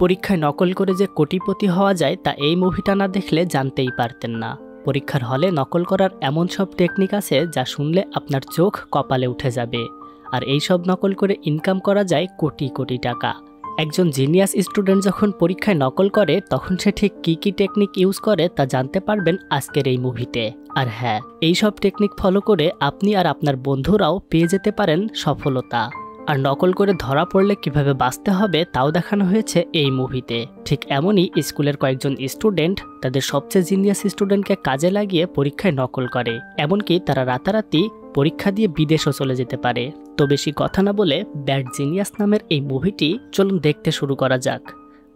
পরীক্ষায় নকল করে যে কোটিপতি হওয়া যায় তা এই মুভিটা না দেখলে জানতেই পারতেন না। পরীক্ষার হলে নকল করার এমন সব টেকনিক আছে যা শুনলে আপনার চোখ কপালে উঠে যাবে। আর এই সব নকল করে ইনকাম করা যায় কোটি কোটি টাকা। একজন জিনিয়াস স্টুডেন্ট যখন পরীক্ষায় নকল করে তখন সে ঠিক কী কী টেকনিক ইউজ করে তা জানতে পারবেন আজকের এই মুভিতে। আর হ্যাঁ, এই সব টেকনিক ফলো করে আপনি আর আপনার বন্ধুরাও পেয়ে যেতে পারেন সফলতা। আর নকল করে ধরা পড়লে কিভাবে বাঁচতে হবে তাও দেখানো হয়েছে এই মুভিতে। ঠিক এমনই স্কুলের কয়েকজন স্টুডেন্ট তাদের সবচেয়ে জিনিয়াস স্টুডেন্টকে কাজে লাগিয়ে পরীক্ষায় নকল করে, এমনকি তারা রাতারাতি পরীক্ষা দিয়ে বিদেশও চলে যেতে পারে। তো বেশি কথা না বলে ব্যাড জিনিয়াস নামের এই মুভিটি চলুন দেখতে শুরু করা যাক।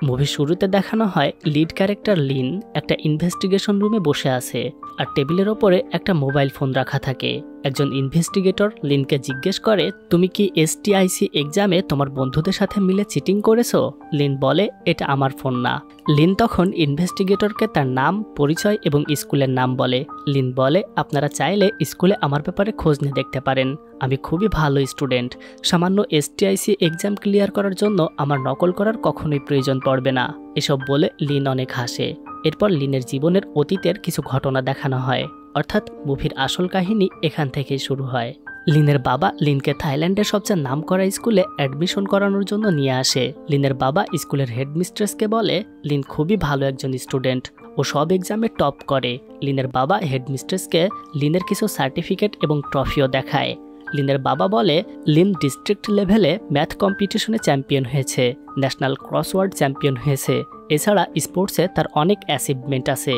মুভির শুরুতে দেখানো হয় লিড ক্যারেক্টার লিন একটা ইনভেস্টিগেশন রুমে বসে আছে, আর টেবিলের ওপরে একটা মোবাইল ফোন রাখা থাকে। একজন ইনভেস্টিগেটর লিনকে জিজ্ঞেস করে, তুমি কি STIC এক্সামে তোমার বন্ধুদের সাথে মিলে চিটিং করেছো? লিন বলে, এটা আমার ফোন না। লিন তখন ইনভেস্টিগেটরকে তার নাম, পরিচয় এবং স্কুলের নাম বলে। লিন বলে, আপনারা চাইলে স্কুলে আমার ব্যাপারে খোঁজ নিয়ে দেখতে পারেন। আমি খুবই ভালো স্টুডেন্ট। সামান্য STIC এক্সাম ক্লিয়ার করার জন্য আমার নকল করার কখনোই প্রয়োজন পড়বে না। এসব বলে লিন অনেক হাসে। এরপর লিনের জীবনের অতীতের কিছু ঘটনা দেখানো হয়, অর্থাৎ মুভির আসল কাহিনী এখান থেকেই শুরু হয়। লিনের বাবা লিনকে থাইল্যান্ডের সবচেয়ে নামকরা স্কুলে অ্যাডমিশন করানোর জন্য নিয়ে আসে। লিনের বাবা স্কুলের হেডমিস্ট্রেসকে বলে, লিন খুবই ভালো একজন স্টুডেন্ট, ও সব এক্সামে টপ করে। লিনের বাবা হেডমিস্ট্রেসকে লিনের কিছু সার্টিফিকেট এবং ট্রফিও দেখায়। লিনের বাবা বলে, লিন ডিস্ট্রিক্ট লেভেলে ম্যাথ কম্পিটিশনে চ্যাম্পিয়ন হয়েছে, ন্যাশনাল ক্রসওয়ার্ড চ্যাম্পিয়ন হয়েছে। এছাড়া স্পোর্টসে তার অনেক অ্যাচিভমেন্ট আছে।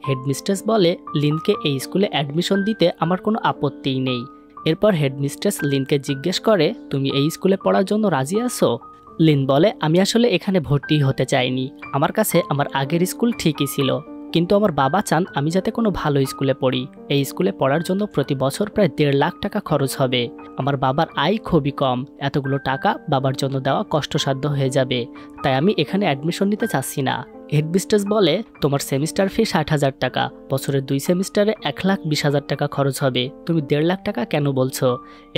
হেডমিস্ট্রেস বলে, লিনকে এই স্কুলে অ্যাডমিশন দিতে আমার কোনো আপত্তিই নেই। এরপর হেডমিস্ট্রেস লিনকে জিজ্ঞেস করে, তুমি এই স্কুলে পড়ার জন্য রাজি আছো? লিন বলে, আমি আসলে এখানে ভর্তি হতে চাইনি। আমার কাছে আমার আগের স্কুল ঠিকই ছিল, কিন্তু আমার বাবা চান আমি যাতে কোনো ভালো স্কুলে পড়ি। এই স্কুলে পড়ার জন্য প্রতি বছর প্রায় 1.5 লাখ টাকা খরচ হবে। আমার বাবার আয় খুবই কম, এতগুলো টাকা বাবার জন্য দেওয়া কষ্টসাধ্য হয়ে যাবে, তাই আমি এখানে অ্যাডমিশন নিতে চাচ্ছি না। হেডমিস্ট্রেস বলে, তোমার সেমিস্টার ফি 60,000 টাকা, বছরের 2 সেমিস্টারে 1,20,000 টাকা খরচ হবে, তুমি 1.5 লাখ টাকা কেন বলছো?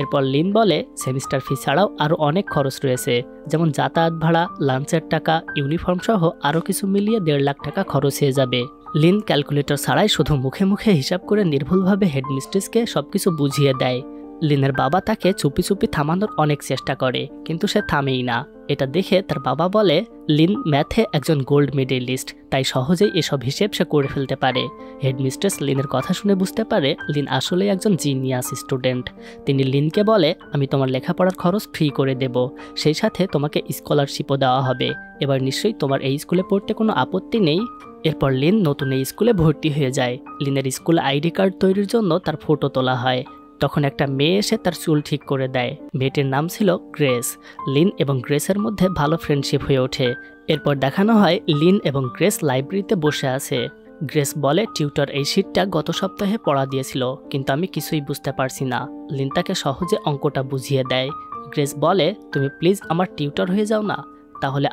এরপর লিন বলে, সেমিস্টার ফি ছাড়াও আরও অনেক খরচ রয়েছে, যেমন যাতায়াত ভাড়া, লাঞ্চের টাকা, ইউনিফর্ম সহ আরও কিছু মিলিয়ে 1.5 লাখ টাকা খরচ হয়ে যাবে। লিন ক্যালকুলেটর ছাড়াই শুধু মুখে মুখে হিসাব করে নির্ভুলভাবে হেডমিস্ট্রেসকে সবকিছু বুঝিয়ে দেয়। লিনের বাবা তাকে চুপি চুপি থামানোর অনেক চেষ্টা করে, কিন্তু সে থামেই না। এটা দেখে তার বাবা বলে, লিন ম্যাথে একজন গোল্ড মেডেলিস্ট, তাই সহজেই এসব হিসেব সে করে ফেলতে পারে। হেডমিস্ট্রেস লিনের কথা শুনে বুঝতে পারে লিন আসলেই একজন জিনিয়াস স্টুডেন্ট। তিনি লিনকে বলে, আমি তোমার লেখাপড়ার খরচ ফ্রি করে দেব, সেই সাথে তোমাকে স্কলারশিপও দেওয়া হবে। এবার নিশ্চয়ই তোমার এই স্কুলে পড়তে কোনো আপত্তি নেই? এরপর লিন নতুন এই স্কুলে ভর্তি হয়ে যায়। লিনের স্কুল আইডি কার্ড তৈরির জন্য তার ফটো তোলা হয়। তখন একটা মেয়ে এসে তার চুল ঠিক করে দেয়। মেয়েটির নাম ছিল গ্রেস। লিন এবং গ্রেসের মধ্যে ভালো ফ্রেন্ডশিপ হয়ে ওঠে। এরপর দেখানো হয় লিন এবং গ্রেস লাইব্রেরিতে বসে আছে। গ্রেস বলে, টিউটর এই শীটটা গত সপ্তাহে পড়া দিয়েছিল, কিন্তু আমি কিছুই বুঝতে পারছি না। লিন তাকে সহজে অঙ্কটা বুঝিয়ে দেয়। গ্রেস বলে, তুমি প্লিজ আমার টিউটর হয়ে যাও না, তাহলে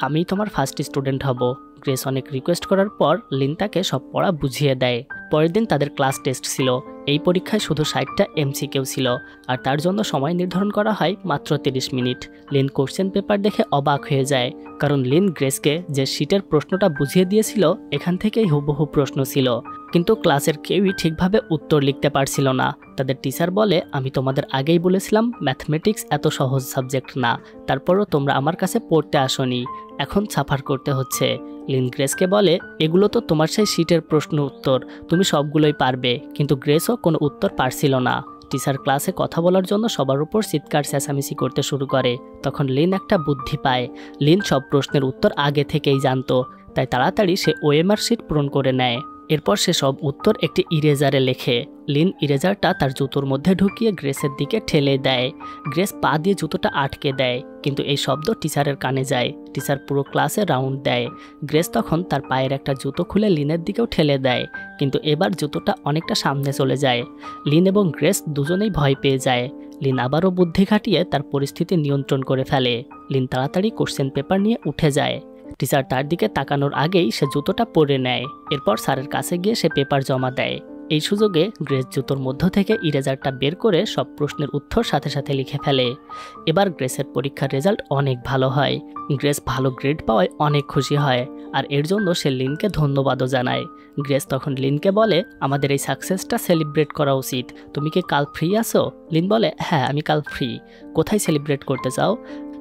আমি তোমার ফার্স্ট স্টুডেন্ট হব। গ্রেস অনেক রিকোয়েস্ট করার পর লিন তাকে সব পড়া বুঝিয়ে দেয়। পরের দিন তাদের ক্লাস টেস্ট ছিল। এই পরীক্ষায় শুধু 60টা MCQ ছিল, আর তার জন্য সময় নির্ধারণ করা হয় মাত্র 30 মিনিট। লিন কোশ্চেন পেপার দেখে অবাক হয়ে যায়, কারণ লিন গ্রেসকে যে শীটের প্রশ্নটা বুঝিয়ে দিয়েছিল এখান থেকেই হুবহু প্রশ্ন ছিল, কিন্তু ক্লাসের কেউই ঠিকভাবে উত্তর লিখতে পারছিল না। তাদের টিচার বলে, আমি তোমাদের আগেই বলেছিলাম ম্যাথমেটিক্স এত সহজ সাবজেক্ট না, তারপরও তোমরা আমার কাছে পড়তে আসোনি, এখন সাফার করতে হচ্ছে। লিন গ্রেসকে বলে, এগুলো তো তোমার সেই শীটের প্রশ্ন উত্তর, তুমি সবগুলোই পারবে। কিন্তু গ্রেসও কোনো উত্তর পারছিল না। টিচার ক্লাসে কথা বলার জন্য সবার উপর চিৎকার চেঁচামেচি করতে শুরু করে। তখন লিন একটা বুদ্ধি পায়। লিন সব প্রশ্নের উত্তর আগে থেকেই জানতো, তাই তাড়াতাড়ি সে OMR শিট পূরণ করে নেয়। এরপর সে সব উত্তর একটি ইরেজারে লেখে। লিন ইরেজারটা তার জুতোর মধ্যে ঢুকিয়ে গ্রেসের দিকে ঠেলে দেয়। গ্রেস পা দিয়ে জুতোটা আটকে দেয়, কিন্তু এই শব্দ টিচারের কানে যায়। টিচার পুরো ক্লাসে রাউন্ড দেয়। গ্রেস তখন তার পায়ের একটা জুতো খুলে লিনের দিকেও ঠেলে দেয়, কিন্তু এবার জুতোটা অনেকটা সামনে চলে যায়। লিন এবং গ্রেস দুজনেই ভয় পেয়ে যায়। লিন আবারও বুদ্ধি খাটিয়ে তার পরিস্থিতি নিয়ন্ত্রণ করে ফেলে। লিন তাড়াতাড়ি কোশ্চেন পেপার নিয়ে উঠে যায়। টিচার তার দিকে তাকানোর আগেই সে জুতোটা পরে নেয়। এরপর স্যারের কাছে গিয়ে সে পেপার জমা দেয়। এই সুযোগে গ্রেস জুতোর মধ্য থেকে ইরেজারটা বের করে সব প্রশ্নের উত্তর সাথে সাথে লিখে ফেলে। এবার গ্রেসের পরীক্ষার রেজাল্ট অনেক ভালো হয়। গ্রেস ভালো গ্রেড পাওয়ায় অনেক খুশি হয়, আর এর জন্য সে লিনকে ধন্যবাদও জানায়। গ্রেস তখন লিনকে বলে, আমাদের এই সাকসেসটা সেলিব্রেট করা উচিত, তুমি কি কাল ফ্রি আছো? লিন বলে, হ্যাঁ আমি কাল ফ্রি। কোথায় সেলিব্রেট করতে চাও?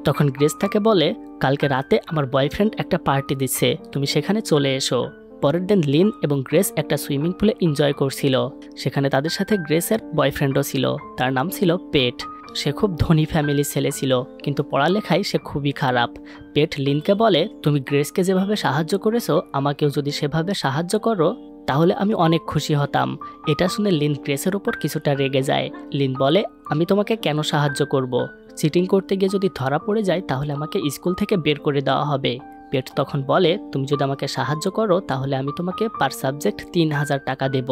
তখন গ্রেস তাকে বলে, কালকে রাতে আমার বয়ফ্রেন্ড একটা পার্টি দিচ্ছে, তুমি সেখানে চলে এসো। পরের দিন লিন এবং গ্রেস একটা সুইমিং পুলে এনজয় করছিল। সেখানে তাদের সাথে গ্রেসের বয়ফ্রেন্ডও ছিল, তার নাম ছিল পেট। সে খুব ধনী ফ্যামিলির ছেলে ছিল, কিন্তু পড়ালেখায় সে খুবই খারাপ। পেট লিনকে বলে, তুমি গ্রেসকে যেভাবে সাহায্য করেছো, আমাকেও যদি সেভাবে সাহায্য করো তাহলে আমি অনেক খুশি হতাম। এটা শুনে লিন গ্রেসের ওপর কিছুটা রেগে যায়। লিন বলে, আমি তোমাকে কেন সাহায্য করব? চিটিং করতে গিয়ে যদি ধরা পড়ে যায় তাহলে আমাকে স্কুল থেকে বের করে দেওয়া হবে। পেট তখন বলে, তুমি যদি আমাকে সাহায্য করো তাহলে আমি তোমাকে পার সাবজেক্ট 3000 টাকা দেব,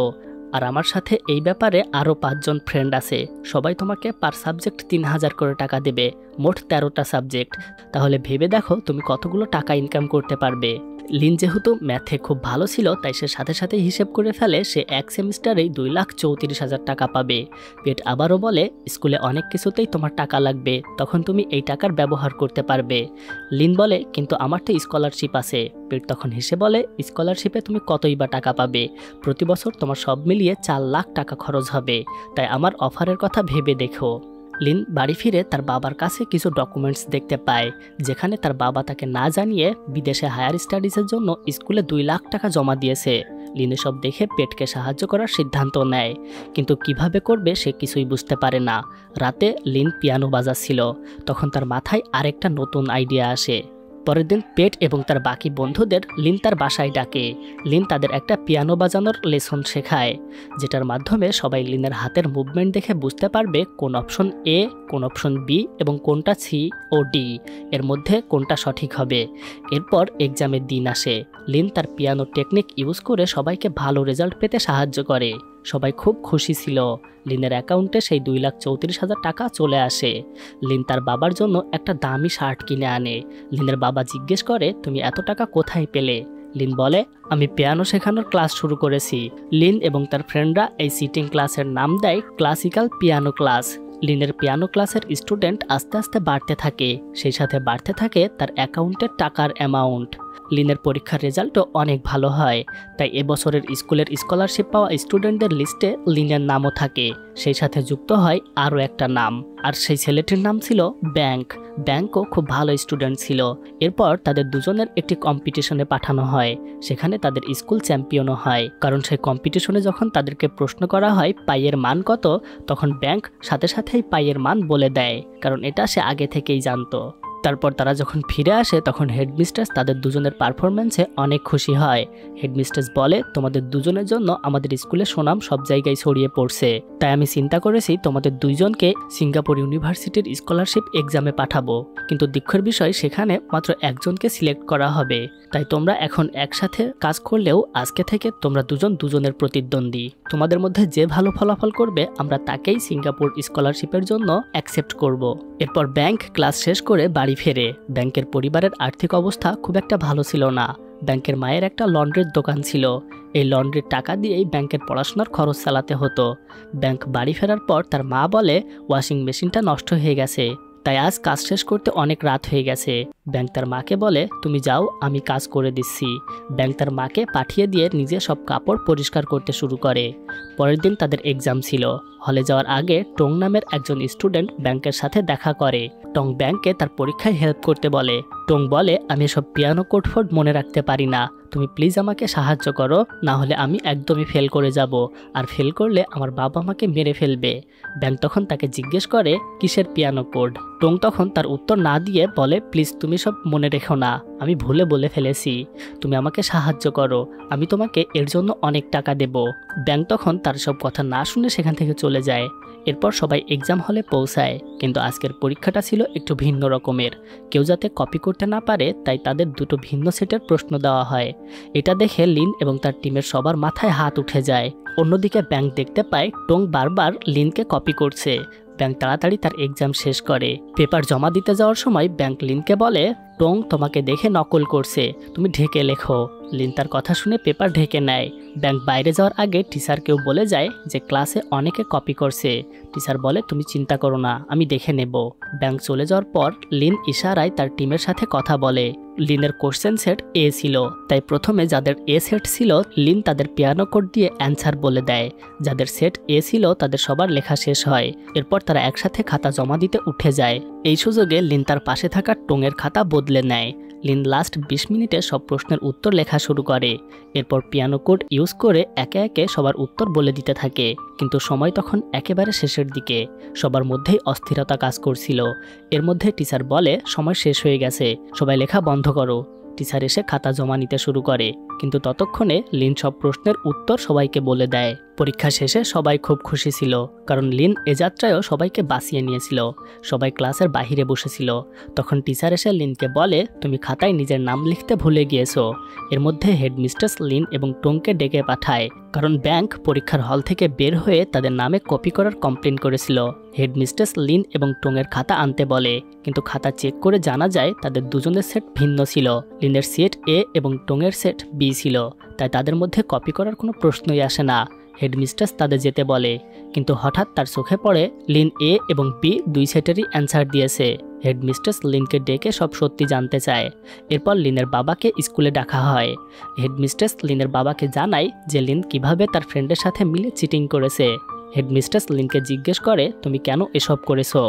আর আমার সাথে এই ব্যাপারে আরও 5 জন ফ্রেন্ড আছে, সবাই তোমাকে পার সাবজেক্ট 3000 করে টাকা দেবে, মোট 13টা সাবজেক্ট। তাহলে ভেবে দেখো তুমি কতগুলো টাকা ইনকাম করতে পারবে। লিন যেহেতু ম্যাথে খুব ভালো ছিল তাই সে সাথে সাথে হিসেব করে ফেলে সে এক সেমিস্টারেই 2,34,000 টাকা পাবে। পেট আবারও বলে, স্কুলে অনেক কিছুতেই তোমার টাকা লাগবে, তখন তুমি এই টাকার ব্যবহার করতে পারবে। লিন বলে, কিন্তু আমার তো স্কলারশিপ আছে। পেট তখন হেসে বলে, স্কলারশিপে তুমি কতই বা টাকা পাবে? প্রতি বছর তোমার সব মিলিয়ে 4 লাখ টাকা খরচ হবে, তাই আমার অফারের কথা ভেবে দেখো। লিন বাড়ি ফিরে তার বাবার কাছে কিছু ডকুমেন্টস দেখতে পায়, যেখানে তার বাবা তাকে না জানিয়ে বিদেশে হায়ার স্টাডিজের জন্য স্কুলে 2 লাখ টাকা জমা দিয়েছে। লিন সব দেখে পেটকে সাহায্য করার সিদ্ধান্ত নেয়, কিন্তু কিভাবে করবে সে কিছুই বুঝতে পারে না। রাতে লিন পিয়ানো বাজাচ্ছিল, তখন তার মাথায় আরেকটা নতুন আইডিয়া আসে। পরের দিন পেট এবং তার বাকি বন্ধুদের লিন তার বাসায় ডাকে। লিন তাদের একটা পিয়ানো বাজানোর লেসন শেখায়, যেটার মাধ্যমে সবাই লিনের হাতের মুভমেন্ট দেখে বুঝতে পারবে কোন অপশন এ, কোন অপশন বি এবং কোনটা সি ও ডি এর মধ্যে কোনটা সঠিক হবে। এরপর এক্সামের দিন আসে। লিন তার পিয়ানো টেকনিক ইউজ করে সবাইকে ভালো রেজাল্ট পেতে সাহায্য করে। সবাই খুব খুশি ছিল। লিনের অ্যাকাউন্টে সেই 2,34,000 টাকা চলে আসে। লিন তার বাবার জন্য একটা দামি শার্ট কিনে আনে। লিনের বাবা জিজ্ঞেস করে, তুমি এত টাকা কোথায় পেলে? লিন বলে, আমি পিয়ানো শেখানোর ক্লাস শুরু করেছি। লিন এবং তার ফ্রেন্ডরা এই সিটিং ক্লাসের নাম দেয় ক্লাসিক্যাল পিয়ানো ক্লাস। লিনের পিয়ানো ক্লাসের স্টুডেন্ট আস্তে আস্তে বাড়তে থাকে, সেই সাথে বাড়তে থাকে তার অ্যাকাউন্টের টাকার অ্যামাউন্ট। লিনের পরীক্ষার রেজাল্টও অনেক ভালো হয়, তাই এবছরের স্কুলের স্কলারশিপ পাওয়া স্টুডেন্টদের লিস্টে লিনের নামও থাকে। সেই সাথে যুক্ত হয় আরও একটা নাম, আর সেই ছেলেটির নাম ছিল ব্যাংক। ব্যাংকও খুব ভালো স্টুডেন্ট ছিল। এরপর তাদের দুজনের একটি কম্পিটিশনে পাঠানো হয়, সেখানে তাদের স্কুল চ্যাম্পিয়নও হয়। কারণ সেই কম্পিটিশনে যখন তাদেরকে প্রশ্ন করা হয় পাইয়ের মান কত, তখন ব্যাংক সাথে সাথেই পাইয়ের মান বলে দেয়, কারণ এটা সে আগে থেকেই জানতো। তারপর তারা যখন ফিরে আসে তখন হেডমিস্ট্রেস তাদের দুজনের পারফরমেন্সে অনেক খুশি হয়। হেডমিস্ট্রেস বলে, তোমাদের দুজনের জন্য আমাদের স্কুলে সুনাম সব জায়গায় ছড়িয়ে পড়ছে, তাই আমি চিন্তা করেছি তোমাদের দুইজনকে সিঙ্গাপুর ইউনিভার্সিটির স্কলারশিপ এক্সামে পাঠাবো। কিন্তু দুঃখের বিষয় সেখানে মাত্র একজনকে সিলেক্ট করা হবে, তাই তোমরা এখন একসাথে কাজ করলেও আজকে থেকে তোমরা দুজন দুজনের প্রতিদ্বন্দ্বী। তোমাদের মধ্যে যে ভালো ফলাফল করবে আমরা তাকেই সিঙ্গাপুর স্কলারশিপের জন্য অ্যাকসেপ্ট করব। এরপর ব্যাংক ক্লাস শেষ করে বাড়ি ফেরে। ব্যাংকের পরিবারের আর্থিক অবস্থা খুব একটা ভালো ছিল না। ব্যাংকের মায়ের একটা লন্ড্রির দোকান ছিল, এই লন্ড্রির টাকা দিয়েই ব্যাংকের পড়াশোনার খরচ চালাতে হতো। ব্যাংক বাড়ি ফেরার পর তার মা বলে, ওয়াশিং মেশিনটা নষ্ট হয়ে গেছে, তাই আজ কাজ শেষ করতে অনেক রাত হয়ে গেছে। ব্যাংক তার মাকে বলে, তুমি যাও, আমি কাজ করে দিচ্ছি। ব্যাংক তার মাকে পাঠিয়ে দিয়ে নিজে সব কাপড় পরিষ্কার করতে শুরু করে। পরের দিন তাদের এক্সাম ছিল। হলে যাওয়ার আগে টং নামের একজন স্টুডেন্ট ব্যাংকের সাথে দেখা করে। টং ব্যাংকে তার পরীক্ষায় হেল্প করতে বলে। টং বলে, আমি সব পিয়ানো কোড মনে রাখতে পারি না, তুমি প্লিজ আমাকে সাহায্য করো, না হলে আমি একদমই ফেল করে যাব, আর ফেল করলে আমার বাবা আমাকে মেরে ফেলবে। ব্যাংক তখন তাকে জিজ্ঞেস করে, কিসের পিয়ানো কোড? টং তখন তার উত্তর না দিয়ে বলে, প্লিজ তুমি সব মনে রেখো না, আমি ভুলে বলে ফেলেছি, তুমি আমাকে সাহায্য করো, আমি তোমাকে এর জন্য অনেক টাকা দেব। ব্যাংক তখন তার সব কথা না শুনে সেখান থেকে চলে যায়। এরপর সবাই এক্সাম হলে পৌঁছায়, কিন্তু আজকের পরীক্ষাটা ছিল একটু ভিন্ন রকমের। কেউ যাতে কপি করতে না পারে তাই তাদের দুটো ভিন্ন সেটের প্রশ্ন দেওয়া হয়। এটা দেখে লিন এবং তার টিমের সবার মাথায় হাত উঠে যায়। অন্যদিকে ব্যাংক দেখতে পায় টং বারবার লিনকে কপি করছে। ব্যাংক তাড়াতাড়ি তার এক্সাম শেষ করে। পেপার জমা দিতে যাওয়ার সময় ব্যাংক লিনকে বলে, টং তোমাকে দেখে নকল করছে, তুমি ঢেকে লেখো। লিন তার কথা শুনে পেপার ঢেকে নেয়। ব্যাংক বাইরে যাওয়ার আগে টিচারকেও বলে যায় যে ক্লাসে অনেকে কপি করছে। টিচার বলে তুমি চিন্তা করো না, আমি দেখে নেব। ব্যাংক চলে যাওয়ার পর লিন ইশারায় তার টিমের সাথে কথা বলে। লিনের কোশ্চেন সেট এ ছিল, তাই প্রথমে যাদের এ সেট ছিল লিন তাদের পিয়ানো কোড দিয়ে অ্যান্সার বলে দেয়। যাদের সেট এ ছিল তাদের সবার লেখা শেষ হয়। এরপর তারা একসাথে খাতা জমা দিতে উঠে যায়। এই সুযোগে লিন তার পাশে থাকা টঙের খাতা বদলে নেয়। লিন লাস্ট 20 মিনিটে সব প্রশ্নের উত্তর লেখা শুরু করে। এরপর পিয়ানো কোড ইউজ করে একে একে সবার উত্তর বলে দিতে থাকে। কিন্তু সময় তখন একেবারে শেষের দিকে, সবার মধ্যেই অস্থিরতা কাজ করছিল। এর মধ্যে টিচার বলে সময় শেষ হয়ে গেছে, সবাই লেখা বন্ধ করো। টিচার এসে খাতা জমা নিতে শুরু করে, কিন্তু ততক্ষণে লিন সব প্রশ্নের উত্তর সবাইকে বলে দেয়। পরীক্ষা শেষে সবাই খুব খুশি ছিল, কারণ লিন এ যাত্রায়ও সবাইকে বাঁচিয়ে নিয়েছিল। সবাই ক্লাসের বাহিরে বসেছিল। তখন টিচার এসে লিনকে বলে তুমি খাতায় নিজের নাম লিখতে ভুলে গিয়েছো। এর মধ্যে হেডমিস্ট্রেস লিন এবং টংকে ডেকে পাঠায়, কারণ ব্যাংক পরীক্ষার হল থেকে বের হয়ে তাদের নামে কপি করার কমপ্লেন করেছিল। হেডমিস্ট্রেস লিন এবং টংয়ের খাতা আনতে বলে, কিন্তু খাতা চেক করে জানা যায় তাদের দুজনের সেট ভিন্ন ছিল। লিনের সেট এ এবং টংয়ের সেট বি ছিল, তাই তাদের মধ্যে কপি করার কোনো প্রশ্নই আসে না। হেডমিস্ট্রেস তাদের যেতে বলে, কিন্তু হঠাৎ তার চোখে পড়ে লিন এ এবং বি দুই সেটেরই অ্যান্সার দিয়েছে। হেডমিস্ট্রেস লিনকে ডেকে সব সত্যি জানতে চায়। এরপর লিনের বাবাকে স্কুলে ডাকা হয়। হেডমিস্ট্রেস লিনের বাবাকে জানায় যে লিন কিভাবে তার ফ্রেন্ডের সাথে মিলে চিটিং করেছে। হেডমিস্ট্রেস লিনকে জিজ্ঞেস করে তুমি কেন এসব করেছো।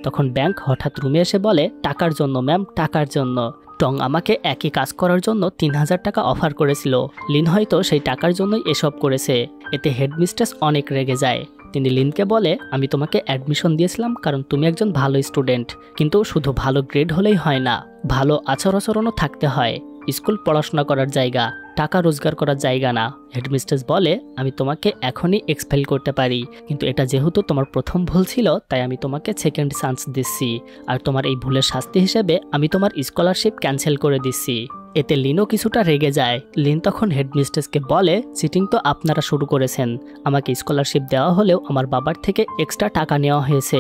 তখন ব্যাংক হঠাৎ রুমে এসে বলে টাকার জন্য ম্যাম, টাকার জন্য। টং আমাকে একই কাজ করার জন্য 3000 টাকা অফার করেছিল। লিন হয়তো সেই টাকার জন্যই এসব করেছে। এতে হেডমিস্ট্রেস অনেক রেগে যায়। তিনি লিনকে বলে আমি তোমাকে অ্যাডমিশন দিয়েছিলাম কারণ তুমি একজন ভালো স্টুডেন্ট, কিন্তু শুধু ভালো গ্রেড হলেই হয় না, ভালো আচরণও থাকতে হয়। স্কুল পড়াশোনা করার জায়গা, টাকা রোজগার করার জায়গা না। হেডমিস্ট্রেস বলে আমি তোমাকে এখনই এক্সপেল করতে পারি, কিন্তু এটা যেহেতু তোমার প্রথম ভুল ছিল তাই আমি তোমাকে সেকেন্ড চান্স দিচ্ছি, আর তোমার এই ভুলের শাস্তি হিসেবে আমি তোমার স্কলারশিপ ক্যান্সেল করে দিচ্ছি। এতে লিনও কিছুটা রেগে যায়। লিন তখন হেডমিস্ট্রেসকে বলে চিটিং তো আপনারা শুরু করেছেন, আমাকে স্কলারশিপ দেওয়া হলেও আমার বাবার থেকে এক্সট্রা টাকা নেওয়া হয়েছে।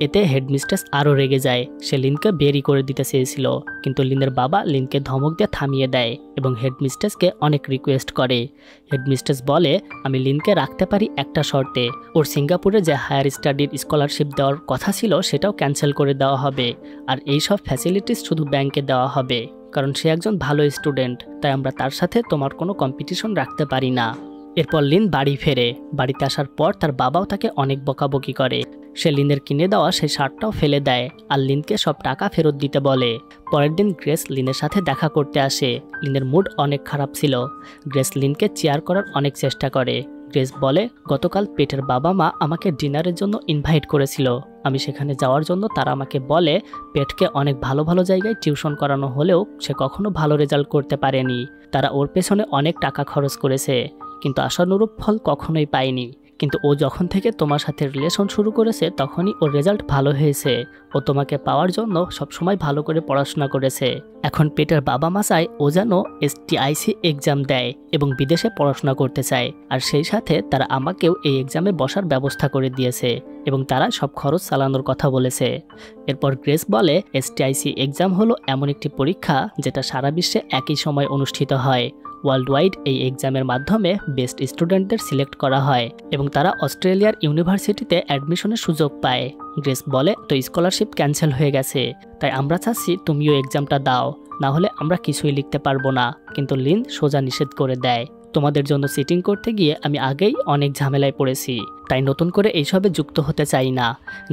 এতে হেডমিস্ট্রেস আরও রেগে যায়। সে লিনকে বেরি করে দিতে চেয়েছিল, কিন্তু লিনের বাবা লিনকে ধমক দিয়ে থামিয়ে দেয় এবং হেডমিস্ট্রেসকে অনেক রিকোয়েস্ট করে। হেডমিস্ট্রেস বলে আমি লিনকে রাখতে পারি একটা শর্তে, ওর সিঙ্গাপুরে যে হায়ার স্টাডির স্কলারশিপ দেওয়ার কথা ছিল সেটাও ক্যান্সেল করে দেওয়া হবে, আর এই সব ফ্যাসিলিটিস শুধু ব্যাংকে দেওয়া হবে, কারণ সে একজন ভালো স্টুডেন্ট, তাই আমরা তার সাথে তোমার কোনো কম্পিটিশন রাখতে পারি না। এরপর লিন বাড়ি ফেরে। বাড়িতে আসার পর তার বাবাও তাকে অনেক বকাবকি করে। সে লিনের কিনে দেওয়া সেই শার্টটাও ফেলে দেয় আর লিনকে সব টাকা ফেরত দিতে বলে। পরের দিন গ্রেস লিনের সাথে দেখা করতে আসে। লিনের মুড অনেক খারাপ ছিল। গ্রেস লিনকে চেয়ার করার অনেক চেষ্টা করে। গ্রেস বলে গতকাল পেটের বাবা মা আমাকে ডিনারের জন্য ইনভাইট করেছিল, আমি সেখানে যাওয়ার জন্য তারা আমাকে বলে পেটকে অনেক ভালো ভালো জায়গায় টিউশন করানো হলেও সে কখনো ভালো রেজাল্ট করতে পারেনি। তারা ওর পেছনে অনেক টাকা খরচ করেছে, কিন্তু আশানুরূপ ফল কখনোই পায়নি। কিন্তু ও যখন থেকে তোমার সাথে রিলেশন শুরু করেছে তখনই ওর রেজাল্ট ভালো হয়েছে। ও তোমাকে পাওয়ার জন্য সবসময় ভালো করে পড়াশোনা করেছে। এখন পেটের বাবা মা চায় ও যেন STIC এক্সাম দেয় এবং বিদেশে পড়াশোনা করতে চায়, আর সেই সাথে তারা আমাকেও এই এক্সামে বসার ব্যবস্থা করে দিয়েছে এবং তারা সব খরচ চালানোর কথা বলেছে। এরপর গ্রেস বলে STIC এক্সাম হলো এমন একটি পরীক্ষা যেটা সারা বিশ্বে একই সময় অনুষ্ঠিত হয়। ওয়ার্ল্ড ওয়াইড এই এক্সামের মাধ্যমে বেস্ট স্টুডেন্টদের সিলেক্ট করা হয় এবং তারা অস্ট্রেলিয়ার ইউনিভার্সিটিতে অ্যাডমিশনের সুযোগ পায়। গ্রেস বলে তো স্কলারশিপ ক্যান্সেল হয়ে গেছে, তাই আমরা চাচ্ছি তুমিও এক্সামটা দাও, না হলে আমরা কিছুই লিখতে পারবো না। কিন্তু লিন সোজা নিষেধ করে দেয়, তোমাদের জন্য সিটিং করতে গিয়ে আমি আগেই অনেক ঝামেলায় পড়েছি, তাই নতুন করে এইসবে যুক্ত হতে চাই না।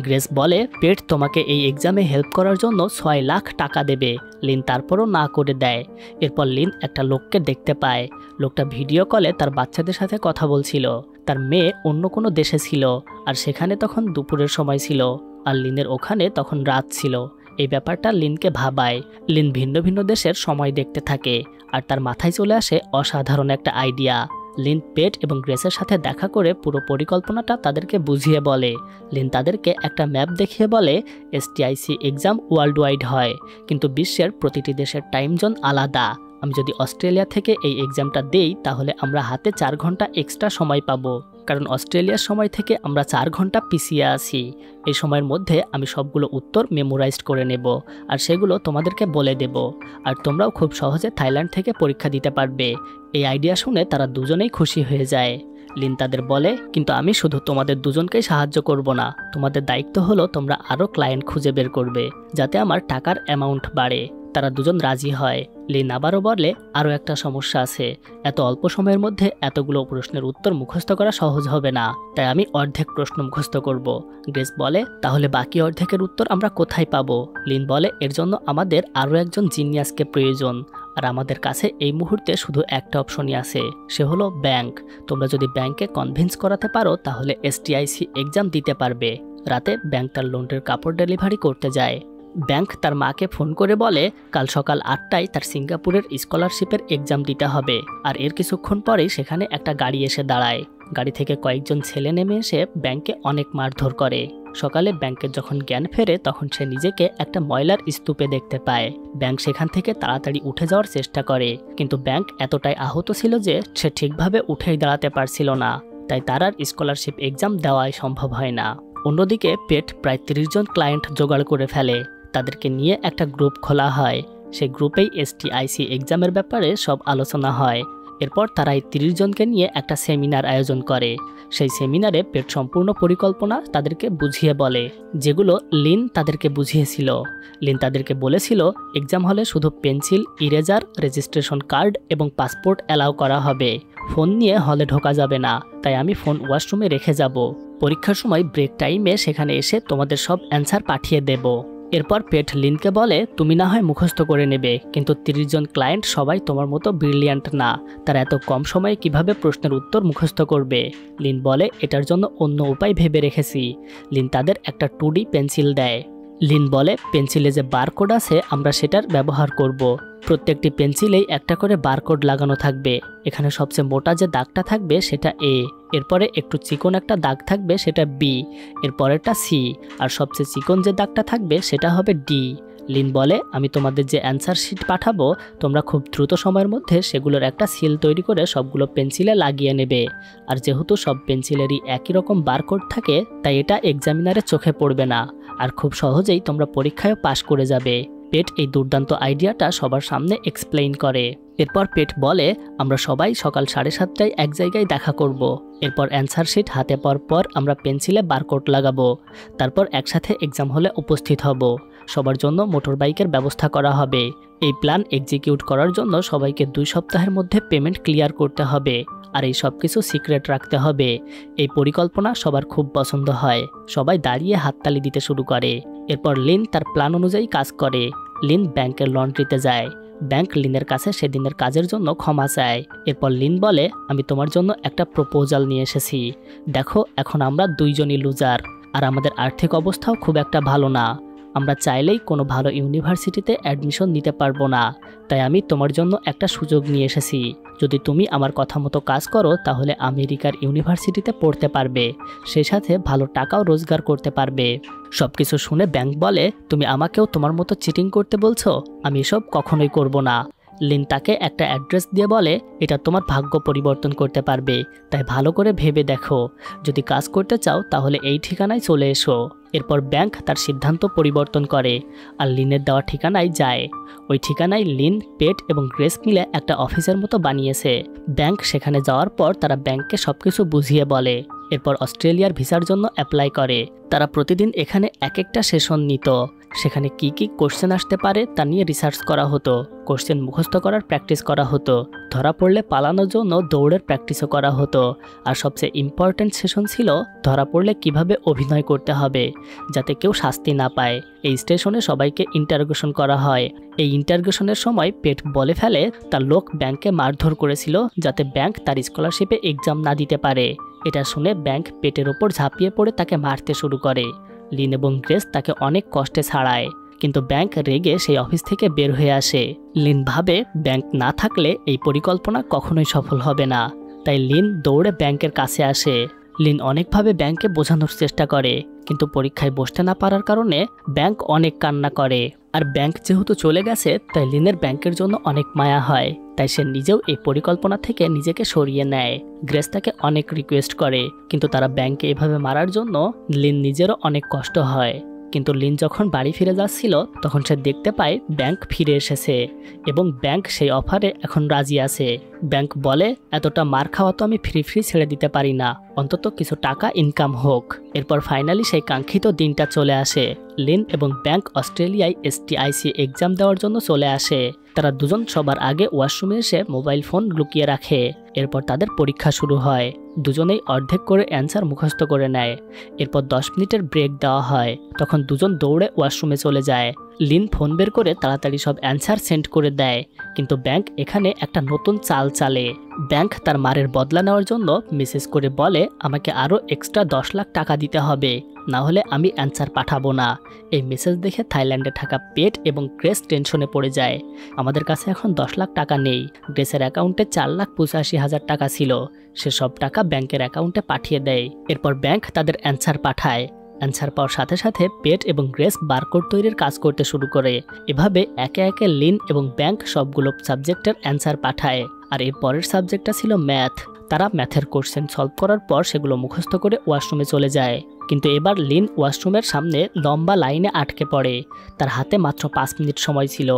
গ্রেস বলে পেট তোমাকে এই এক্সামে হেল্প করার জন্য 6 লাখ টাকা দেবে। লিন তারপরও না করে দেয়। এরপর লিন একটা লোককে দেখতে পায়। লোকটা ভিডিও কলে তার বাচ্চাদের সাথে কথা বলছিল। তার মেয়ে অন্য কোনো দেশে ছিল, আর সেখানে তখন দুপুরের সময় ছিল, আর লিনের ওখানে তখন রাত ছিল। এই ব্যাপারটা লিনকে ভাবায়। লিন ভিন্ন ভিন্ন দেশের সময় দেখতে থাকে, আর তার মাথায় চলে আসে অসাধারণ একটা আইডিয়া। লিন পেট এবং গ্রেসের সাথে দেখা করে পুরো পরিকল্পনাটা তাদেরকে বুঝিয়ে বলে। লিন তাদেরকে একটা ম্যাপ দেখিয়ে বলে STIC এক্সাম ওয়ার্ল্ড ওয়াইড হয়, কিন্তু বিশ্বের প্রতিটি দেশের টাইম জোন আলাদা। আমি যদি অস্ট্রেলিয়া থেকে এই এক্সামটা দেই তাহলে আমরা হাতে 4 ঘন্টা এক্সট্রা সময় পাবো, কারণ অস্ট্রেলিয়ার সময় থেকে আমরা 4 ঘন্টা পিছিয়ে আছি। এই সময়ের মধ্যে আমি সবগুলো উত্তর মেমোরাইজড করে নেব আর সেগুলো তোমাদেরকে বলে দেব, আর তোমরাও খুব সহজে থাইল্যান্ড থেকে পরীক্ষা দিতে পারবে। এই আইডিয়া শুনে তারা দুজনেই খুশি হয়ে যায়। লিন তাদের বলে, কিন্তু আমি শুধু তোমাদের দুজনকেই সাহায্য করব না, তোমাদের দায়িত্ব হলো তোমরা আরও ক্লায়েন্ট খুঁজে বের করবে যাতে আমার টাকার অ্যামাউন্ট বাড়ে। তারা দুজন রাজি হয়। লিন আবারও বলে, আরও একটা সমস্যা আছে, এত অল্প সময়ের মধ্যে এতগুলো প্রশ্নের উত্তর মুখস্থ করা সহজ হবে না, তাই আমি অর্ধেক প্রশ্ন মুখস্থ করব। গ্রেস বলে, তাহলে বাকি অর্ধেকের উত্তর আমরা কোথায় পাবো? লিন বলে, এর জন্য আমাদের আরও একজন জিনিয়াসকে প্রয়োজন, আর আমাদের কাছে এই মুহূর্তে শুধু একটা অপশনই আছে, সে হলো ব্যাংক। তোমরা যদি ব্যাংকে কনভিন্স করাতে পারো তাহলে STIC এক্সাম দিতে পারবে। রাতে ব্যাংক তার লন্ড্রির কাপড় ডেলিভারি করতে যায়। ব্যাংক তার মাকে ফোন করে বলে, কাল সকাল 8টায় তার সিঙ্গাপুরের স্কলারশিপের এক্সাম দিতে হবে। আর এর কিছুক্ষণ পরেই সেখানে একটা গাড়ি এসে দাঁড়ায়। গাড়ি থেকে কয়েকজন ছেলে নেমে এসে ব্যাংকে অনেক মারধর করে। সকালে ব্যাংকের যখন জ্ঞান ফেরে তখন সে নিজেকে একটা ময়লার স্তূপে দেখতে পায়। ব্যাংক সেখান থেকে তাড়াতাড়ি উঠে যাওয়ার চেষ্টা করে, কিন্তু ব্যাংক এতটাই আহত ছিল যে সে ঠিকভাবে উঠেই দাঁড়াতে পারছিল না, তাই তার আর স্কলারশিপ এক্সাম দেওয়াই সম্ভব হয় না। অন্যদিকে পেট প্রায় 30 জন ক্লায়েন্ট জোগাড় করে ফেলে। তাদেরকে নিয়ে একটা গ্রুপ খোলা হয়। সেই গ্রুপেই STIC এক্সামের ব্যাপারে সব আলোচনা হয়। এরপর তারা এই 30 জনকে নিয়ে একটা সেমিনার আয়োজন করে। সেই সেমিনারে পেট সম্পূর্ণ পরিকল্পনা তাদেরকে বুঝিয়ে বলে, যেগুলো লিন তাদেরকে বুঝিয়েছিল। লিন তাদেরকে বলেছিল, এক্সাম হলে শুধু পেন্সিল, ইরেজার, রেজিস্ট্রেশন কার্ড এবং পাসপোর্ট অ্যালাউ করা হবে। ফোন নিয়ে হলে ঢোকা যাবে না, তাই আমি ফোন ওয়াশরুমে রেখে যাব। পরীক্ষার সময় ব্রেক টাইমে সেখানে এসে তোমাদের সব অ্যান্সার পাঠিয়ে দেব। এরপর পেট লিনকে বলে, তুমি না হয় মুখস্থ করে নেবে, কিন্তু 30 জন ক্লায়েন্ট সবাই তোমার মতো ব্রিলিয়ান্ট না, তারা এত কম সময়ে কিভাবে প্রশ্নের উত্তর মুখস্থ করবে। লিন বলে, এটার জন্য অন্য উপায় ভেবে রেখেছি। লিন তাদের একটা 2D পেন্সিল দেয়। লিন বলে, পেন্সিলে যে বারকোড আছে আমরা সেটার ব্যবহার করব। প্রত্যেকটি পেন্সিলেই একটা করে বারকোড লাগানো থাকবে। এখানে সবচেয়ে মোটা যে দাগটা থাকবে সেটা A, এরপরে একটু চিকন একটা দাগ থাকবে সেটা B, এরপরেরটা C, আর সবচেয়ে চিকন যে দাগটা থাকবে সেটা হবে D। লিন বলে, আমি তোমাদের যে অ্যান্সার শিট পাঠাবো তোমরা খুব দ্রুত সময়ের মধ্যে সেগুলোর একটা সিল তৈরি করে সবগুলো পেন্সিলে লাগিয়ে নেবে। আর যেহেতু সব পেন্সিলেরই একই রকম বারকোড থাকে তাই এটা এক্সামিনারের চোখে পড়বে না, আর খুব সহজেই তোমরা পরীক্ষায় পাশ করে যাবে। পেট এই দুর্দান্ত আইডিয়াটা সবার সামনে এক্সপ্লেইন করে। এরপর পেট বলে, আমরা সবাই সকাল 7:30টায় এক জায়গায় দেখা করব। এরপর অ্যান্সার শিট হাতে পাওয়ার পর আমরা পেন্সিলে বারকোড লাগাবো। তারপর একসাথে এক্সাম হলে উপস্থিত হব। সবার জন্য মোটর বাইকের ব্যবস্থা করা হবে। এই প্ল্যান এক্সিকিউট করার জন্য সবাইকে 2 সপ্তাহের মধ্যে পেমেন্ট ক্লিয়ার করতে হবে, আর এই সব কিছু সিক্রেট রাখতে হবে। এই পরিকল্পনা সবার খুব পছন্দ হয়। সবাই দাঁড়িয়ে হাততালি দিতে শুরু করে। এরপর লিন তার প্ল্যান অনুযায়ী কাজ করে। লিন ব্যাংকের লন্ড্রিতে যায়। ব্যাংক লিনের কাছে সেদিনের কাজের জন্য ক্ষমা চায়। এরপর লিন বলে, আমি তোমার জন্য একটা প্রপোজাল নিয়ে এসেছি। দেখো, এখন আমরা দুইজনই লুজার, আর আমাদের আর্থিক অবস্থাও খুব একটা ভালো না। আমরা চাইলেই কোনো ভালো ইউনিভার্সিটিতে অ্যাডমিশন নিতে পারবো না, তাই আমি তোমার জন্য একটা সুযোগ নিয়ে এসেছি। যদি তুমি আমার কথা মতো কাজ করো তাহলে আমেরিকার ইউনিভার্সিটিতে পড়তে পারবে, সেই সাথে ভালো টাকাও রোজগার করতে পারবে। সব কিছু শুনে ব্যাংক বলে, তুমি আমাকেও তোমার মতো চিটিং করতে বলছো? আমি এসব কখনোই করব না। লিন তাকে একটা অ্যাড্রেস দিয়ে বলে, এটা তোমার ভাগ্য পরিবর্তন করতে পারবে, তাই ভালো করে ভেবে দেখো। যদি কাজ করতে চাও তাহলে এই ঠিকানায় চলে এসো। এরপর ব্যাংক তার সিদ্ধান্ত পরিবর্তন করে আর লিনের দেওয়া ঠিকানায় যায়। ওই ঠিকানায় লিন, পেট এবং গ্রেস মিলে একটা অফিসের মতো বানিয়েছে। ব্যাংক সেখানে যাওয়ার পর তারা ব্যাংককে সবকিছু বুঝিয়ে বলে। এরপর অস্ট্রেলিয়ার ভিসার জন্য অ্যাপ্লাই করে। তারা প্রতিদিন এখানে এক একটা সেশন নিত। সেখানে কি কি কোশ্চেন আসতে পারে তা নিয়ে রিসার্চ করা হতো। কোশ্চেন মুখস্থ করার প্র্যাকটিস করা হতো। ধরা পড়লে পালানোর জন্য দৌড়ের প্র্যাকটিসও করা হতো। আর সবচেয়ে ইম্পর্ট্যান্ট সেশন ছিল ধরা পড়লে কিভাবে অভিনয় করতে হবে যাতে কেউ শাস্তি না পায়। এই স্টেশনে সবাইকে ইন্টারোগেশন করা হয়। এই ইন্টারোগেশনের সময় পেট বলে ফেলে তার লোক ব্যাংকে মারধর করেছিল যাতে ব্যাংক তার স্কলারশিপে এক্সাম না দিতে পারে। এটা শুনে ব্যাংক পেটের ওপর ঝাঁপিয়ে পড়ে তাকে মারতে শুরু করে। লিন এবং গ্রেস তাকে অনেক কষ্টে ছাড়ায়, কিন্তু ব্যাংক রেগে সেই অফিস থেকে বের হয়ে আসে। লিন ভাবে ব্যাংক না থাকলে এই পরিকল্পনা কখনোই সফল হবে না, তাই লিন দৌড়ে ব্যাংকের কাছে আসে। লিন অনেকভাবে ব্যাংককে বোঝানোর চেষ্টা করে, কিন্তু পরীক্ষায় বসতে না পারার কারণে ব্যাংক অনেক কান্না করে। আর ব্যাংক যেহেতু চলে গেছে তাই লিনের ব্যাংকের জন্য অনেক মায়া হয়, তাই সে নিজেও এই পরিকল্পনা থেকে নিজেকে সরিয়ে নেয়। গ্রেস তাকে অনেক রিকোয়েস্ট করে, কিন্তু তারা ব্যাংকে এভাবে মারার জন্য লিন নিজেরও অনেক কষ্ট হয়। কিন্তু লিন যখন বাড়ি ফিরে যাচ্ছিল তখন সে দেখতে পায় ব্যাংক ফিরে এসেছে এবং ব্যাংক সেই অফারে এখন রাজি আছে। ব্যাংক বলে, এতটা মার খাওয়া তো আমি ফ্রি ছেড়ে দিতে পারি না, অন্তত কিছু টাকা ইনকাম হোক। এরপর ফাইনালি সেই কাঙ্ক্ষিত দিনটা চলে আসে। লিন এবং ব্যাংক অস্ট্রেলিয়ায় STIC এক্সাম দেওয়ার জন্য চলে আসে। তারা দুজন সবার আগে ওয়াশরুমে এসে মোবাইল ফোন লুকিয়ে রাখে। এরপর তাদের পরীক্ষা শুরু হয়। দুজনেই অর্ধেক করে অ্যান্সার মুখস্থ করে নেয়। এরপর 10 মিনিটের ব্রেক দেওয়া হয়। তখন দুজন দৌড়ে ওয়াশরুমে চলে যায়। লিন ফোন বের করে তাড়াতাড়ি সব অ্যান্সার সেন্ড করে দেয়, কিন্তু ব্যাংক এখানে একটা নতুন চাল চালে। ব্যাংক তার মারের বদলা নেওয়ার জন্য মেসেজ করে বলে, আমাকে আরও এক্সট্রা 10 লাখ টাকা দিতে হবে, না হলে আমি অ্যান্সার পাঠাবো না। এই মেসেজ দেখে থাইল্যান্ডে থাকা পেট এবং গ্রেস টেনশনে পড়ে যায়। আমাদের কাছে এখন 10 লাখ টাকা নেই। গ্রেসের অ্যাকাউন্টে 4,85,000 টাকা ছিল। সে সব টাকা ব্যাংকের অ্যাকাউন্টে পাঠিয়ে দেয়। এরপর ব্যাংক তাদের অ্যান্সার পাঠায়। অ্যান্সার পাওয়ার সাথে সাথে পেট এবং গ্রেস বারকোড তৈরির কাজ করতে শুরু করে। এভাবে একে একে লিন এবং ব্যাংক সবগুলো সাবজেক্টের অ্যান্সার পাঠায়। আর এর পরের সাবজেক্টটা ছিল ম্যাথ। তারা ম্যাথের কোশ্চেন সলভ করার পর সেগুলো মুখস্থ করে ওয়াশরুমে চলে যায়। কিন্তু এবার লিন ওয়াশরুমের সামনে লম্বা লাইনে আটকে পড়ে। তার হাতে মাত্র 5 মিনিট সময় ছিল।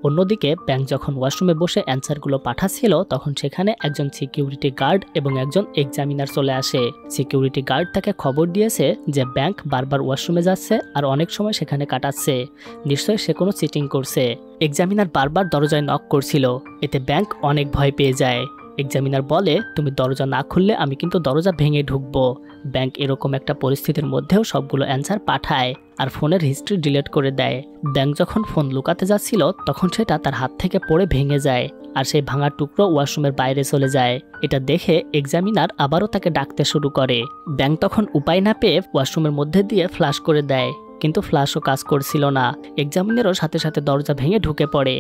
অন্যদিকে ব্যাংক যখন ওয়াশরুমে বসে অ্যান্সারগুলো পাঠাচ্ছিল তখন সেখানে একজন সিকিউরিটি গার্ড এবং একজন এক্সামিনার চলে আসে। সিকিউরিটি গার্ড তাকে খবর দিয়েছে যে ব্যাংক বারবার ওয়াশরুমে যাচ্ছে আর অনেক সময় সেখানে কাটাচ্ছে, নিশ্চয়ই সে কোনো চিটিং করছে। এক্সামিনার বারবার দরজায় নক করছিল, এতে ব্যাংক অনেক ভয় পেয়ে যায়। এক্সামিনার বলে, তুমি দরজা না খুললে আমি কিন্তু দরজা ভেঙে ঢুকবো। ব্যাংক এরকম একটা পরিস্থিতির মধ্যেও সবগুলো অ্যান্সার পাঠায় আর ফোনের হিস্ট্রি ডিলিট করে দেয়। ব্যাংক যখন ফোন লুকাতে যাচ্ছিল তখন সেটা তার হাত থেকে পড়ে ভেঙে যায় আর সেই ভাঙা টুকরো ওয়াশরুমের বাইরে চলে যায়। এটা দেখে এক্সামিনার আবারও তাকে ডাকতে শুরু করে। ব্যাংক তখন উপায় না পেয়ে ওয়াশরুমের মধ্যে দিয়ে ফ্লাশ করে দেয়, কিন্তু ফ্লাশও কাজ করছিল না। এক্সামিনারও সাথে সাথে দরজা ভেঙে ঢুকে পড়ে।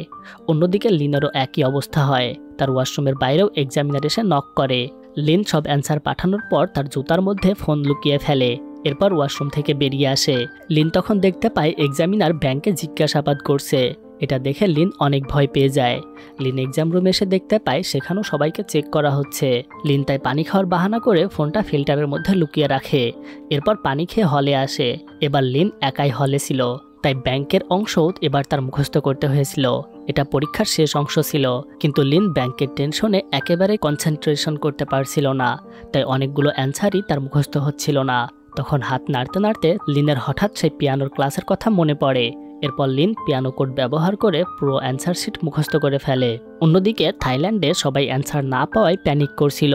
অন্যদিকে লিনেরও একই অবস্থা হয়। তার ওয়াশরুমের বাইরেও এক্সামিনার এসে নক করে। লিন সব অ্যান্সার পাঠানোর পর তার জুতার মধ্যে ফোন লুকিয়ে ফেলে। এরপর ওয়াশরুম থেকে বেরিয়ে আসে। লিন তখন দেখতে পায় এক্সামিনার ব্যাংকে জিজ্ঞাসাবাদ করছে। এটা দেখে লিন অনেক ভয় পেয়ে যায়। লিন এক্সাম রুমে এসে দেখতে পায় সেখানেও সবাইকে চেক করা হচ্ছে। লিন তাই পানি খাওয়ার বাহানা করে ফোনটা ফিল্টারের মধ্যে লুকিয়ে রাখে। এরপর পানি খেয়ে হলে আসে। এবার লিন একাই হলে ছিল, তাই ব্যাংকের অংশও এবার তার মুখস্থ করতে হয়েছিল। এটা পরীক্ষার শেষ অংশ ছিল, কিন্তু লিন ব্যাংকের টেনশনে একেবারে কনসেন্ট্রেশন করতে পারছিল না, তাই অনেকগুলো অ্যান্সারই তার মুখস্থ হচ্ছিল না। তখন হাত নাড়তে নাড়তে লিনের হঠাৎ সেই পিয়ানোর ক্লাসের কথা মনে পড়ে। এরপর লিন পিয়ানো কোড ব্যবহার করে পুরো অ্যান্সার শিট মুখস্থ করে ফেলে। অন্যদিকে থাইল্যান্ডে সবাই অ্যান্সার না পাওয়ায় প্যানিক করছিল,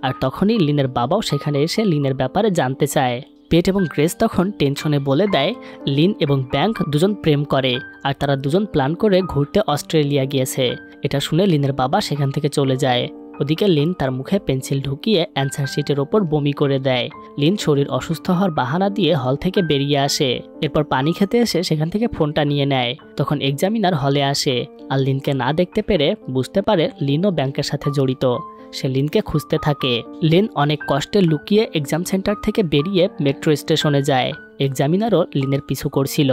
আর তখনই লিনের বাবাও সেখানে এসে লিনের ব্যাপারে জানতে চায়। পেট এবং গ্রেস তখন টেনশনে বলে দেয় লিন এবং ব্যাংক দুজন প্রেম করে আর তারা দুজন প্ল্যান করে ঘুরতে অস্ট্রেলিয়া গিয়েছে। এটা শুনে লিনের বাবা সেখান থেকে চলে যায়। ওদিকে লিন তার মুখে পেন্সিল ঢুকিয়ে অ্যান্সার শিটের ওপর বমি করে দেয়। লিন শরীর অসুস্থ হওয়ার বাহানা দিয়ে হল থেকে বেরিয়ে আসে। এরপর পানি খেতে এসে সেখান থেকে ফোনটা নিয়ে নেয়। তখন এক্সামিনার হলে আসে আর লিনকে না দেখতে পেরে বুঝতে পারে লিনও ব্যাংকের সাথে জড়িত। সে লিনকে খুঁজতে থাকে। লিন অনেক কষ্টে লুকিয়ে এক্সাম সেন্টার থেকে বেরিয়ে মেট্রো স্টেশনে যায়। এক্সামিনারও লিনের পিছু করছিল।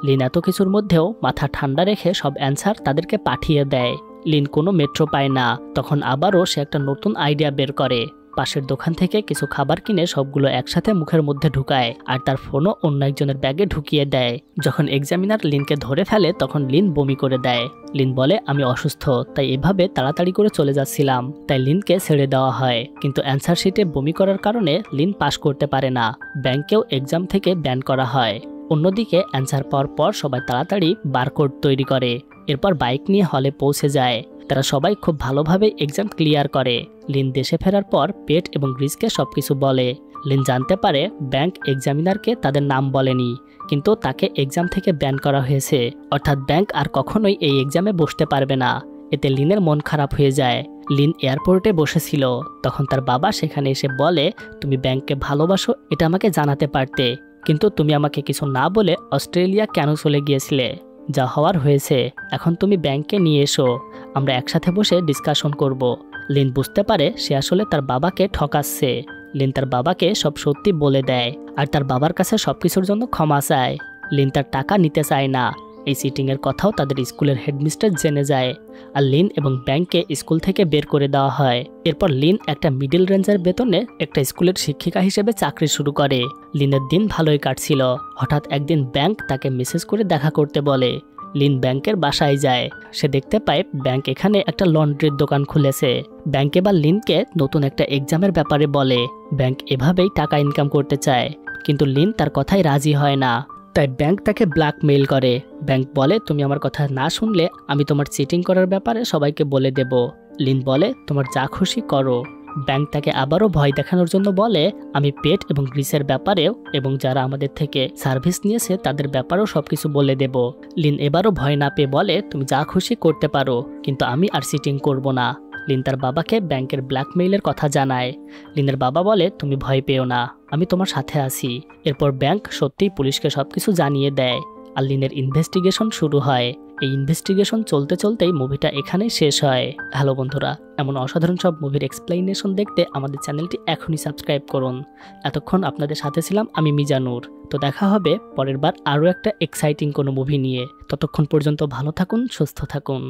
লিন এত কিছুর মধ্যেও মাথা ঠান্ডা রেখে সব অ্যান্সার তাদেরকে পাঠিয়ে দেয়। লিন কোনো মেট্রো পায় না। তখন আবারও সে একটা নতুন আইডিয়া বের করে। পাশের দোকান থেকে কিছু খাবার কিনে সবগুলো একসাথে মুখের মধ্যে ঢুকায় আর তার ফোনও অন্য একজনের ব্যাগে ঢুকিয়ে দেয়। যখন এক্সামিনার লিনকে ধরে ফেলে তখন লিন বমি করে দেয়। লিন বলে, আমি অসুস্থ, তাই এভাবে তাড়াতাড়ি করে চলে যাচ্ছিলাম। তাই লিনকে ছেড়ে দেওয়া হয়, কিন্তু অ্যান্সার শিটে বমি করার কারণে লিন পাস করতে পারে না। ব্যাংকেও এক্সাম থেকে ব্যান করা হয়। অন্যদিকে অ্যান্সার পাওয়ার পর সবাই তাড়াতাড়ি বারকোড তৈরি করে। এরপর বাইক নিয়ে হলে পৌঁছে যায়। তারা সবাই খুব ভালোভাবে এক্সাম ক্লিয়ার করে। লিন দেশে ফেরার পর পেট এবং গ্রিসকে সবকিছু বলে। লিন জানতে পারে ব্যাংক এক্সামিনারকে তাদের নাম বলেনি, কিন্তু তাকে এক্সাম থেকে ব্যান করা হয়েছে, অর্থাৎ ব্যাংক আর কখনোই এই এক্সামে বসতে পারবে না। এতে লিনের মন খারাপ হয়ে যায়। লিন এয়ারপোর্টে বসেছিল, তখন তার বাবা সেখানে এসে বলে, তুমি ব্যাংককে ভালোবাসো এটা আমাকে জানাতে পারতে, কিন্তু তুমি আমাকে কিছু না বলে অস্ট্রেলিয়া কেন চলে গিয়েছিলে? যা হওয়ার হয়েছে, এখন তুমি ব্যাংকে নিয়ে এসো, আমরা একসাথে বসে ডিসকাশন করব। লিন বুঝতে পারে সে আসলে তার বাবাকে ঠকাচ্ছে। লিন তার বাবাকে সব সত্যি বলে দেয় আর তার বাবার কাছে সবকিছুর জন্য ক্ষমা চায়। লিন তার টাকা নিতে চায় না। এই চিটিংয়ের কথাও তাদের স্কুলের হেডমিস্টার জেনে যায়, আর লিন এবং ব্যাংককে স্কুল থেকে বের করে দেওয়া হয়। এরপর লিন একটা মিডল রেঞ্জের বেতনে একটা স্কুলের শিক্ষিকা হিসেবে চাকরি শুরু করে। লিনের দিন ভালোই কাটছিল। হঠাৎ একদিন ব্যাংক তাকে মেসেজ করে দেখা করতে বলে। লিন ব্যাংকের বাসায় যায়। সে দেখতে পায় ব্যাংক এখানে একটা লন্ড্রির দোকান খুলেছে। ব্যাংক এবার লিনকে নতুন একটা এক্সামের ব্যাপারে বলে। ব্যাংক এভাবেই টাকা ইনকাম করতে চায়, কিন্তু লিন তার কথায় রাজি হয় না। তাই ব্যাংক তাকে ব্ল্যাকমেইল করে। ব্যাংক বলে, তুমি আমার কথা না শুনলে আমি তোমার চিটিং করার ব্যাপারে সবাইকে বলে দেব। লিন বলে, তোমার যা খুশি করো। ব্যাংক তাকে আবারও ভয় দেখানোর জন্য বলে, আমি পেট এবং গ্রিসের ব্যাপারেও এবং যারা আমাদের থেকে সার্ভিস নিয়েছে তাদের ব্যাপারেও সবকিছু বলে দেব। লিন এবারও ভয় না পেয়ে বলে, তুমি যা খুশি করতে পারো, কিন্তু আমি আর চিটিং করব না। লিন তার বাবাকে ব্যাংকের ব্ল্যাকমেইলের কথা জানায়। লিনের বাবা বলে, তুমি ভয় পেও না, আমি তোমার সাথে আছি। এরপর ব্যাংক সত্যিই পুলিশকে সবকিছু জানিয়ে দেয়, আর লিনের ইনভেস্টিগেশন শুরু হয়। এই ইনভেস্টিগেশন চলতে চলতেই মুভিটা এখানেই শেষ হয়। হ্যালো বন্ধুরা, এমন অসাধারণ সব মুভির এক্সপ্লেনেশন দেখতে আমাদের চ্যানেলটি এখনই সাবস্ক্রাইব করুন। এতক্ষণ আপনাদের সাথে ছিলাম আমি মিজানুর। তো দেখা হবে পরের বার আরও একটা এক্সাইটিং কোনো মুভি নিয়ে। ততক্ষণ পর্যন্ত ভালো থাকুন, সুস্থ থাকুন।